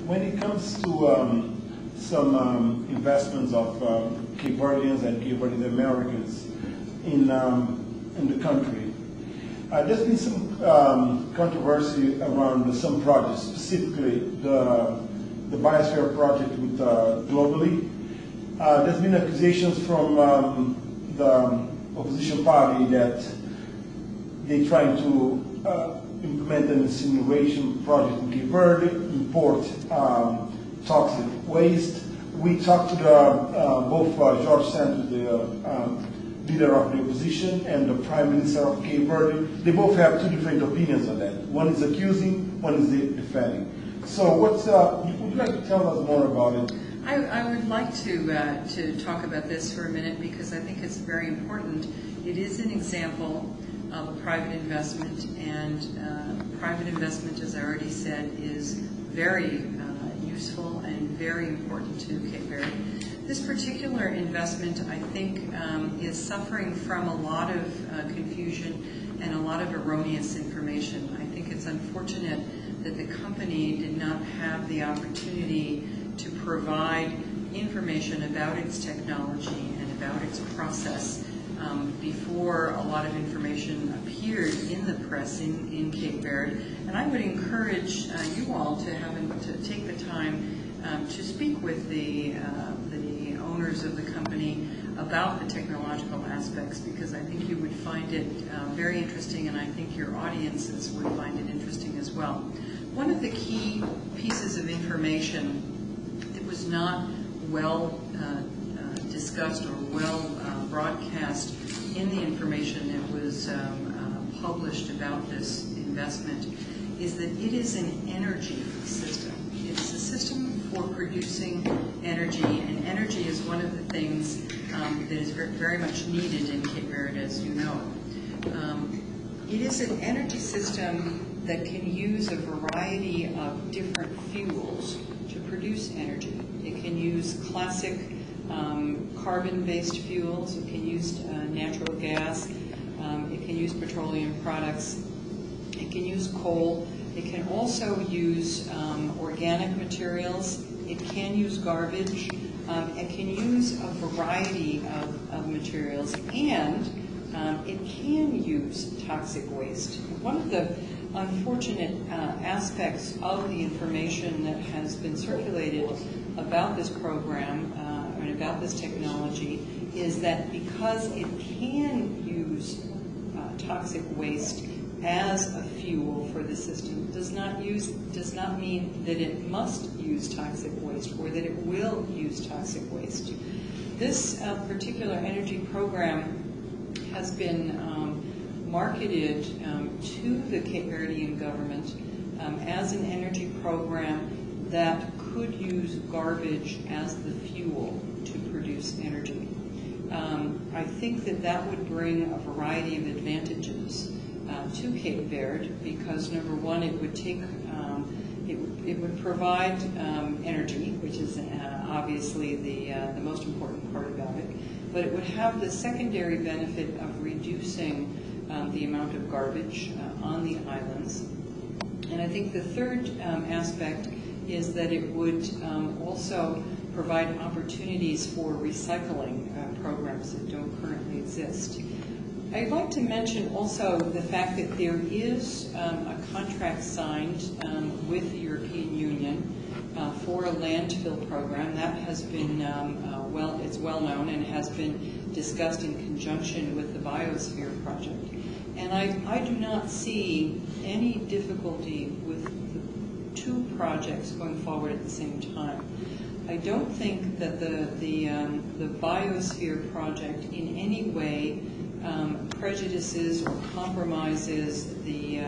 when it comes to some investments of Cape Verdeans and Cape Verdean Americans in the country, there's been some controversy around some projects, specifically the biosphere project with globally. There's been accusations from the opposition party that they're trying to implement an incineration project in Cape Verde, import toxic waste. We talked to both Jorge Santos, the leader of the opposition, and the Prime Minister of Cape Verde. They both have two different opinions on that. One is accusing, one is defending. So would you like to tell us more about it? I would like to talk about this for a minute because I think it's very important. It is an example of a private investment, and private investment, as I already said, is very useful and very important to Cape Verde. This particular investment, I think, is suffering from a lot of confusion and a lot of erroneous information. I think it's unfortunate that the company did not have the opportunity to provide information about its technology and about its process before a lot of information appeared in the press in Cape Verde. And I would encourage you all to take the time to speak with the owners of the company about the technological aspects, because I think you would find it very interesting, and I think your audiences would find it interesting as well. One of the key pieces of information that was not well discussed or well broadcast in the information that was published about this investment is that it is an energy system. It's a system for producing energy, and energy is one of the things that is very much needed in Cape Verde, as you know. It is an energy system that can use a variety of different fuels to produce energy. It can use classic carbon-based fuels. It can use natural gas. It can use petroleum products. It can use coal. It can also use organic materials. It can use garbage. It can use a variety of materials, and it can use toxic waste. One of the unfortunate aspects of the information that has been circulated about this program and about this technology is that because it can use toxic waste as a fuel for the system does not mean that it must use toxic waste or that it will use toxic waste. This particular energy program has been marketed to the Cape Verdean government as an energy program that could use garbage as the fuel to produce energy. I think that would bring a variety of advantages to Cape Verde, because number one, it would take, it would provide energy, which is obviously the most important part about it, but it would have the secondary benefit of reducing the amount of garbage on the islands. And I think the third aspect is that it would also provide opportunities for recycling programs that don't currently exist. I'd like to mention also the fact that there is a contract signed with the European Union for a landfill program. That has been, it's well known and has been discussed in conjunction with the biosphere project. And I do not see any difficulty with the two projects going forward at the same time. I don't think that the biosphere project in any way prejudices or compromises the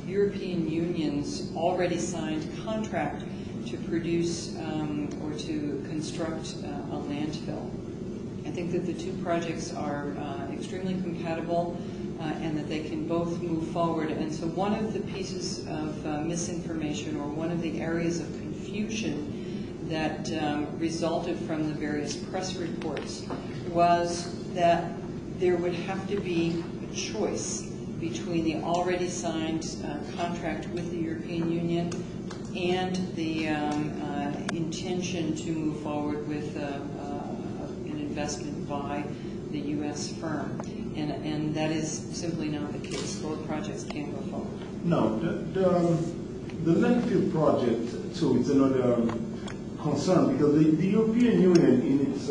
European Union's already signed contract to produce or to construct a landfill. I think that the two projects are extremely compatible and that they can both move forward. And so one of the pieces of misinformation, or one of the areas of confusion that resulted from the various press reports, was that there would have to be a choice between the already signed contract with the European Union and the intention to move forward with an investment by the U.S. firm. And that is simply not the case. Both projects can go forward. No, the landfill project, too, is another concern, because the European Union, in its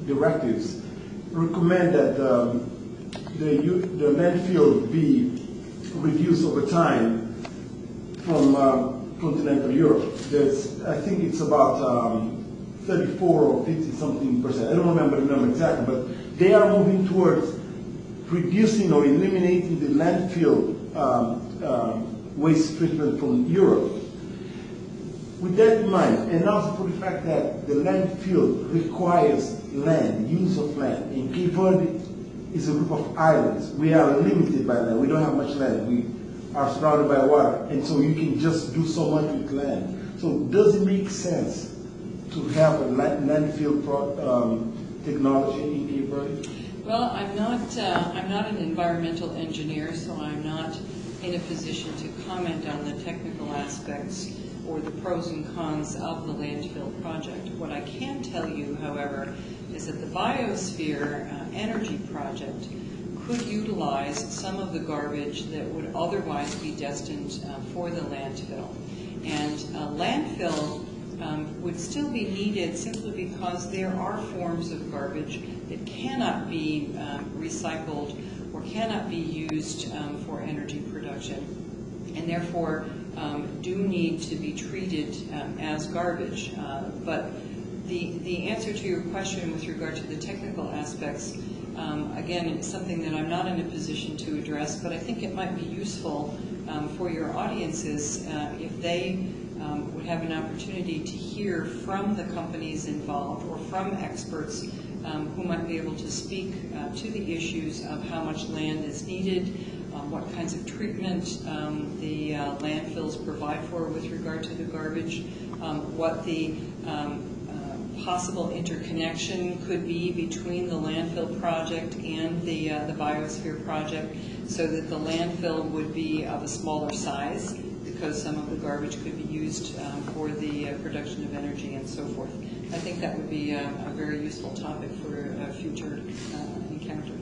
directives, recommend that the landfill be reduced over time from continental Europe. I think it's about 34 or 50 something percent. I don't remember the number exactly, but they are moving towards reducing or eliminating the landfill waste treatment from Europe. With that in mind, and also for the fact that the landfill requires land, use of land. In Cape Verde is a group of islands. We are limited by land. We don't have much land. We are surrounded by water, and so you can just do so much with land. So does it make sense to have a landfill technology in Cape Verde? Well, I'm not an environmental engineer, so I'm not in a position to comment on the technical aspects or the pros and cons of the landfill project. What I can tell you, however, is that the biosphere energy project could utilize some of the garbage that would otherwise be destined for the landfill. And landfill would still be needed simply because there are forms of garbage that cannot be recycled or cannot be used for energy production, and therefore do need to be treated as garbage. But the answer to your question with regard to the technical aspects, again, it's something that I'm not in a position to address, but I think it might be useful for your audiences if they would have an opportunity to hear from the companies involved or from experts who might be able to speak to the issues of how much land is needed, what kinds of treatment the landfills provide for with regard to the garbage, what the possible interconnection could be between the landfill project and the biosphere project, so that the landfill would be of a smaller size because some of the garbage could be used for the production of energy and so forth. I think that would be a very useful topic for a future encounter.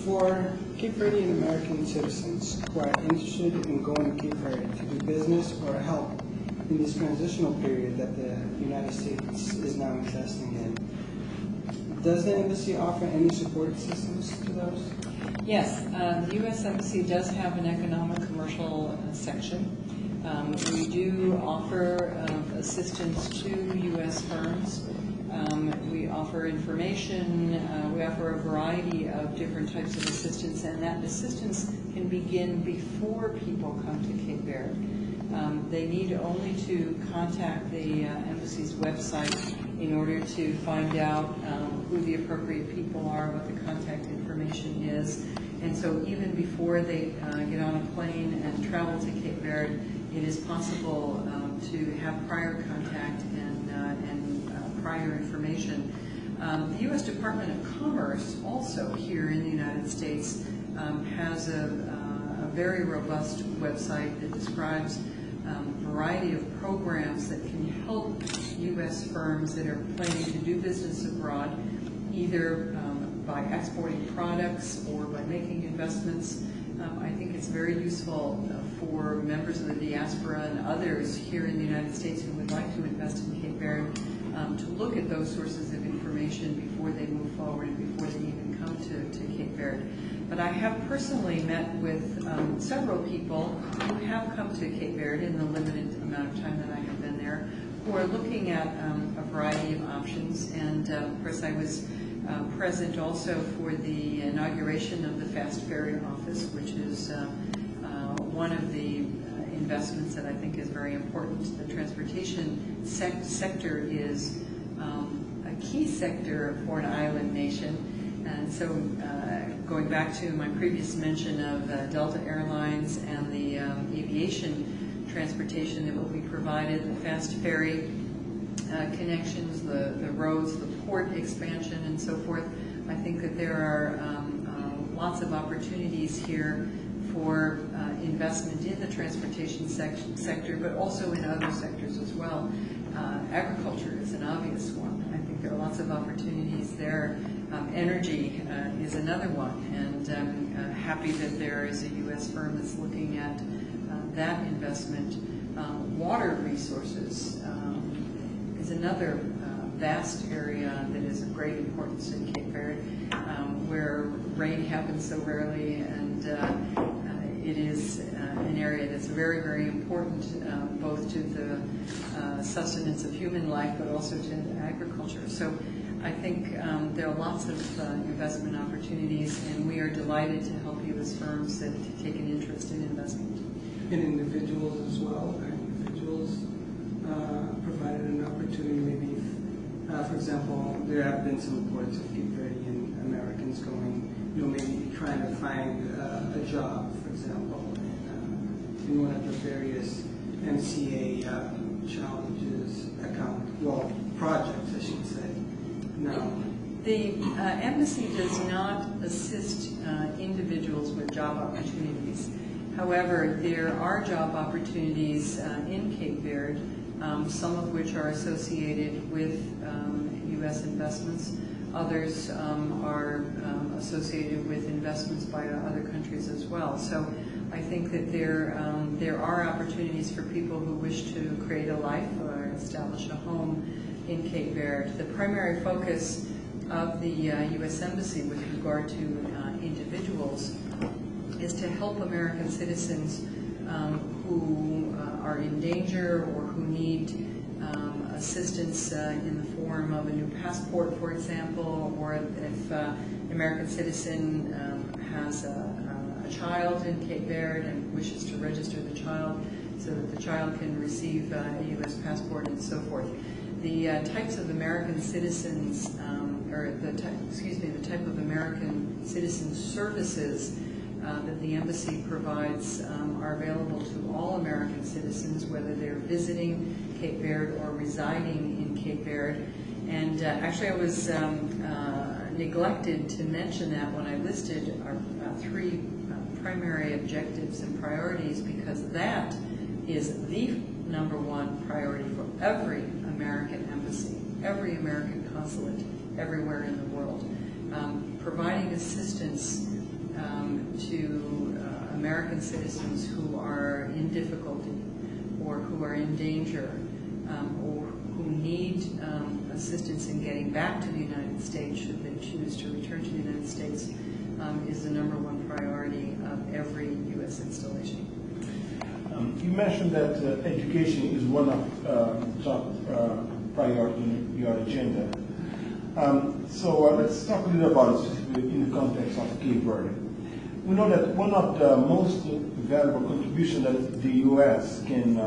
For Cape Verdean American citizens who are interested in going to Cape Verde to do business or help in this transitional period that the United States is now investing in, does the embassy offer any support assistance to those? Yes, the U.S. Embassy does have an economic commercial section. We do offer assistance to U.S. firms. We offer information. We offer a variety of different types of assistance, and that assistance can begin before people come to Cape Verde. They need only to contact the embassy's website in order to find out who the appropriate people are, what the contact information is. And so even before they get on a plane and travel to Cape Verde, it is possible to have prior contact and prior information. The U.S. Department of Commerce also here in the United States has a very robust website that describes a variety of programs that can help U.S. firms that are planning to do business abroad, either by exporting products or by making investments. I think it's very useful for members of the diaspora and others here in the United States who would like to invest in Cape Verde to look at those sources of information before they move forward and before they even come to Cape Verde. But I have personally met with several people who have come to Cape Verde in the limited amount of time that I have been there, who are looking at a variety of options. And of course I was present also for the inauguration of the Fast Ferry Office, which is one of the investments that I think is very important. The transportation sector is a key sector for an island nation. And so going back to my previous mention of Delta Airlines and the aviation transportation that will be provided, the fast ferry connections, the roads, the port expansion, and so forth, I think that there are lots of opportunities here for investment in the transportation sector, but also in other sectors as well. Agriculture is an obvious one. I think there are lots of opportunities there. Energy is another one, and I'm happy that there is a U.S. firm that's looking at that investment. Water resources is another vast area that is of great importance in Cape Verde, where rain happens so rarely, and it is an area that's very, very important both to the sustenance of human life, but also to agriculture. So I think there are lots of investment opportunities, and we are delighted to help you as firms that take an interest in investment. And individuals as well. Individuals provided an opportunity, maybe, for example, there have been some reports of Cape Verdean Americans going, maybe trying to find a job, for example, in one of the various MCA challenges account, projects, I should say. No. The embassy does not assist individuals with job opportunities. However, there are job opportunities in Cape Verde, some of which are associated with U.S. investments. Others are associated with investments by other countries as well. So I think that there are opportunities for people who wish to create a life or establish a home in Cape Verde. The primary focus of the U.S. Embassy with regard to individuals is to help American citizens who are in danger or who need assistance in the form of a new passport, for example, or if an American citizen has a child in Cape Verde and wishes to register the child so that the child can receive a U.S. passport and so forth. The types of American citizens, the type of American citizen services that the embassy provides are available to all American citizens, whether they're visiting Cape Verde or residing in Cape Verde. And actually I was neglected to mention that when I listed our three primary objectives and priorities, because that is the #1 priority for every American embassy, every American consulate, everywhere in the world. Providing assistance to American citizens who are in difficulty or who are in danger or who need assistance in getting back to the United States should they choose to return to the United States is the #1 priority of every U.S. installation. You mentioned that education is one of top priorities in your agenda. So let's talk a little about it specifically in the context of Cape Verde. We know that one of the most valuable contributions that the U.S. can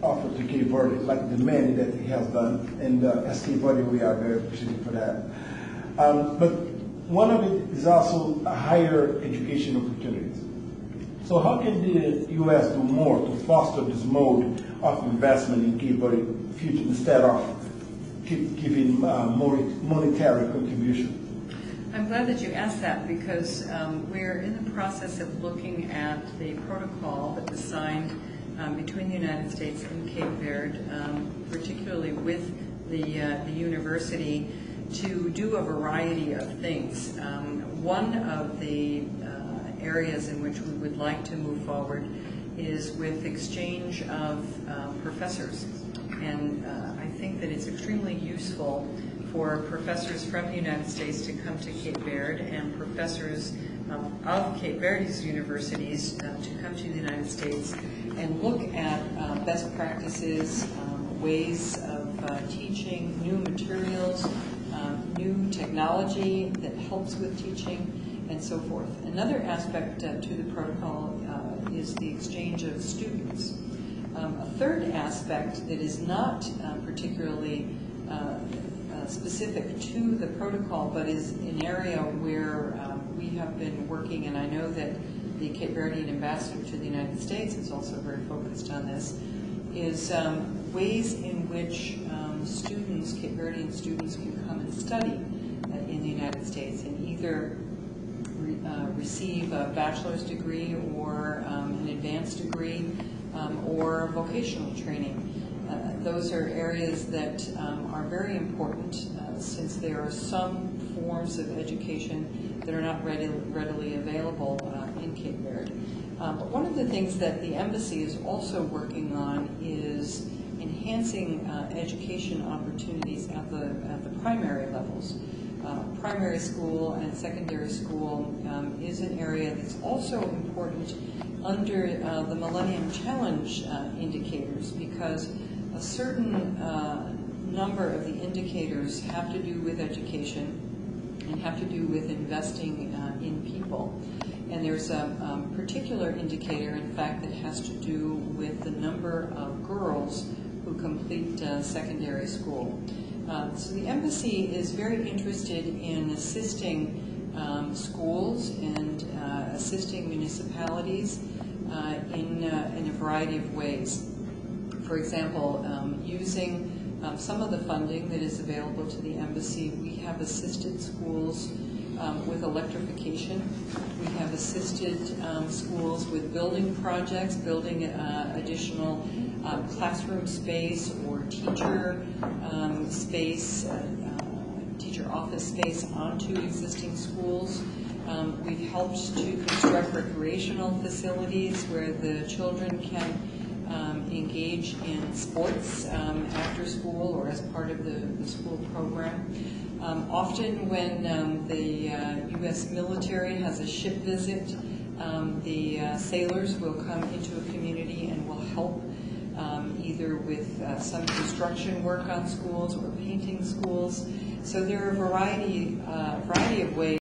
offer to Cape Verde, like the many that it has done, and as Cape Verde we are very appreciative for that. But one of it is also higher education opportunities. So how can the U.S. do more to foster this mode of investment in Cape Verde future instead of giving more monetary contribution? I'm glad that you asked that, because we're in the process of looking at the protocol that was signed between the United States and Cape Verde, particularly with the university, to do a variety of things. One of the areas in which we would like to move forward is with exchange of professors. And I think that it's extremely useful for professors from the United States to come to Cape Verde and professors of Cape Verde's universities to come to the United States and look at best practices, ways of teaching, new materials, new technology that helps with teaching, and so forth. Another aspect to the protocol is the exchange of students. A third aspect that is not particularly specific to the protocol, but is an area where we have been working, and I know that the Cape Verdean ambassador to the United States is also very focused on this, is ways in which students, Cape Verdean students, can come and study in the United States and either receive a bachelor's degree or an advanced degree or vocational training. Those are areas that are very important since there are some forms of education that are not readily available in Cape Verde. But one of the things that the embassy is also working on is enhancing education opportunities at the primary levels. Primary school and secondary school is an area that's also important under the Millennium Challenge indicators, because a certain number of the indicators have to do with education and have to do with investing in people. And there's a particular indicator, in fact, that has to do with the number of girls who complete secondary school. So the embassy is very interested in assisting schools and assisting municipalities in a variety of ways. For example, using some of the funding that is available to the embassy, we have assisted schools with electrification. We have assisted schools with building projects, building additional classroom space or teacher space, teacher office space onto existing schools. We've helped to construct recreational facilities where the children can engage in sports after school or as part of the school program. Often when the U.S. military has a ship visit, the sailors will come into a community and will help either with some construction work on schools or painting schools. So there are a variety of ways